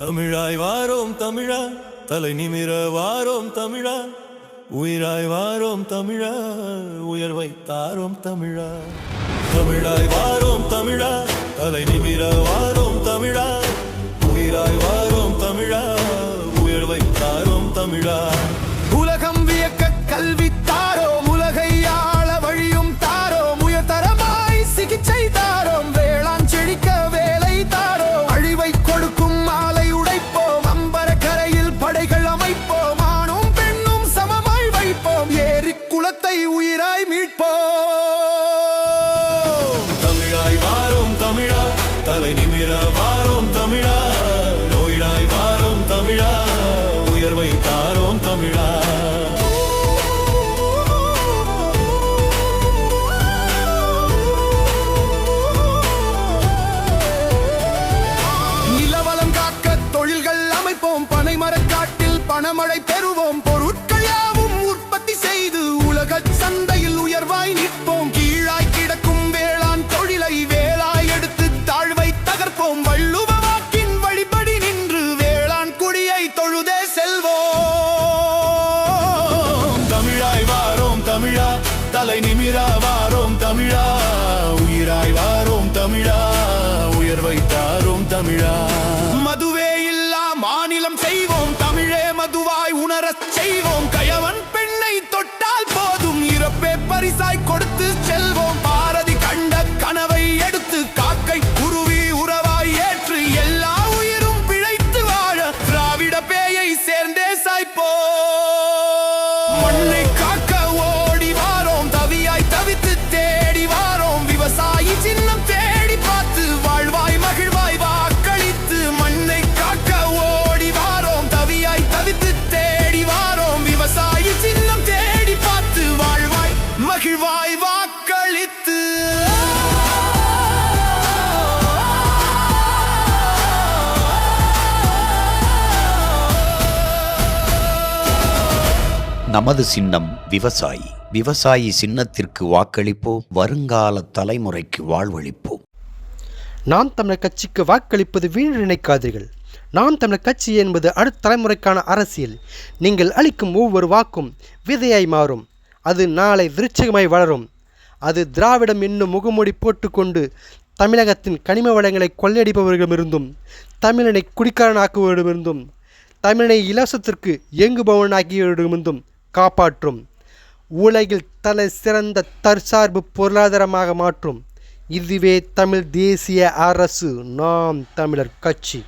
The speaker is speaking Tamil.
தமிழாய் வாரோம் தமிழா, தலை நிமிர வாரோம் தமிழா, உயிராய் வாரோம் தமிழா, உயர்வை தாரோம் தமிழா. தமிழாய் வாரோம் தமிழா, தலை நிமிர வாரோம் தமிழா, உயிராய் வாரோம் தமிழா, உயர்வை தாரோம் தமிழா. உலகம் வியக்க கல்வி தாரோம், உலகை ஆள வழியும் தாரோம், உயர்தரமாய் சிகிச்சை தாரோம், வேளாண் செழிக்க வேலை தாரோம், அழிவை கொடுக்கும் மாலை உடைப்போம், அம்பர கரையில் படைகள் அமைப்போம், ஆணும் பெண்ணும் சமமாய் வைப்போம், ஏரி குளத்தை உயிராய் மீட்போம். தமிழாய் வாரோம் தமிழா, தலை நிமிர வாரோம் தமிழா, உயிராய் வாரோம் தமிழா, உயர்வை தாரோம் தமிழா. நிலவளம் காக்க தொழில்கள் அமைப்போம், பனைமரக்காட்டில் பணமழை பெறுவோம், பொருட்கள் யாவும் உற்பத்தி செய்து உலக சந்தையில் உயர்வாய் நிற்போம், கீழாய் கிடக்கும் வேளாண் தொழிலை வேலாய் எடுத்து தாழ்வை தகர்ப்போம், வள்ளுவ வாக்கின் வழிபடி நின்று வேளாண் குடியை தொழுதே செல்வோம். தமிழாய் வாரோம் தமிழா, தலை நிமிர வாரோம் தமிழா, உயிராய் வாரோம் தமிழா, உயர்வை தாரோம் தமிழா. மதுவே இல்லா மாநிலம் செய்வோம், தமிழே மதுவாய் உணரச் செய்வோம், கயவன் பெண்ணை தொட்டால் போதும் இறப்பே பரிசாய் கொடுத்து செல்வோம், பாரதி கண்ட கனவை எடுத்து காக்கை குருவி உறவாய் ஏற்று எல்லா உயிரும் பிழைத்து வாழ திராவிட பேயை சேர்ந்தே சாய்ப்போம். மண்ணை காக்க ஓடி வாரோம், தவியாய் தவித்து தேடி வாரோம், விவசாயி சின்னம் தேடி பார்த்து வாழ்வாய் மகிழ்வாய் வாக்களித்து, மண்ணை காக்க ஓடி வாரோம், தவியாய் தவித்து தேடி வாரோம், விவசாயி சின்னம் தேடி பார்த்து வாழ்வாய் மகிழ்வாய் வாக்களித்து. நமது சின்னம் விவசாயி. விவசாயி சின்னத்திற்கு வாக்களிப்போம், வருங்கால தலைமுறைக்கு வாழ்வளிப்போம். நாம் தமிழர் கட்சிக்கு வாக்களிப்பது வீண் நினைக்காதீர்கள். நாம் தமிழர் கட்சி என்பது அடுத்த தலைமுறைக்கான அரசியல். நீங்கள் அளிக்கும் ஒவ்வொரு வாக்கும் விதையாய் மாறும். அது நாளை விருட்சகமாய் வளரும். அது திராவிடம் என்னும் முகமூடி போட்டுக்கொண்டு தமிழகத்தின் கனிம வளங்களை கொள்ளையடிப்பவர்களிடமிருந்தும், தமிழனை குடிக்காரனாக்குவரிடமிருந்தும், தமிழனை இலவசத்திற்கு இயங்குபவனாக்கியவரிடமிருந்தும் காப்பாற்றும். உலகில் தலை சிறந்த தற்சார்பு பொருளாதாரமாக மாற்றும். இதுவே தமிழ் தேசிய அரசு, நாம் தமிழர் கட்சி.